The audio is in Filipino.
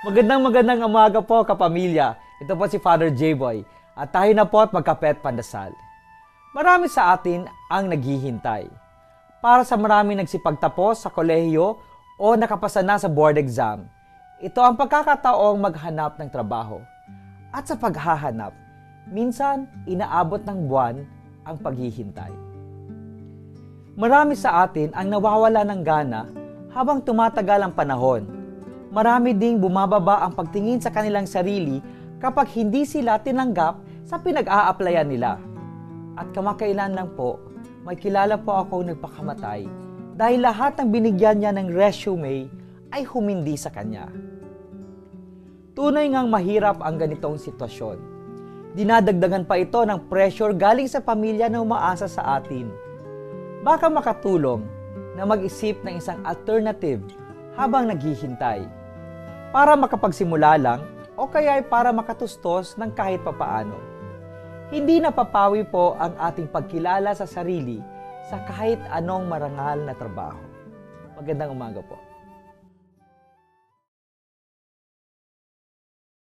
Magandang umaga po kapamilya. Ito po si Father J-Boy at tayo na po at magkapet pandasal. Marami sa atin ang naghihintay. Para sa marami nagsipagtapos sa kolehiyo o nakapasa na sa board exam, ito ang pagkakataong maghanap ng trabaho. At sa paghahanap, minsan inaabot ng buwan ang paghihintay. Marami sa atin ang nawawala ng gana habang tumatagal ang panahon. Marami ding bumababa ang pagtingin sa kanilang sarili kapag hindi sila tinanggap sa pinag-a-applyan nila. At kamakailan lang po, may kilala po ako nagpakamatay dahil lahat ng binigyan niya ng resume ay humindi sa kanya. Tunay ngang mahirap ang ganitong sitwasyon. Dinadagdagan pa ito ng pressure galing sa pamilya na umaasa sa atin. Baka makatulong na mag-isip ng isang alternative habang naghihintay. Para makapagsimula lang o kaya ay para makatustos ng kahit papaano. Hindi napapawi po ang ating pagkilala sa sarili sa kahit anong marangal na trabaho. Magandang umaga po.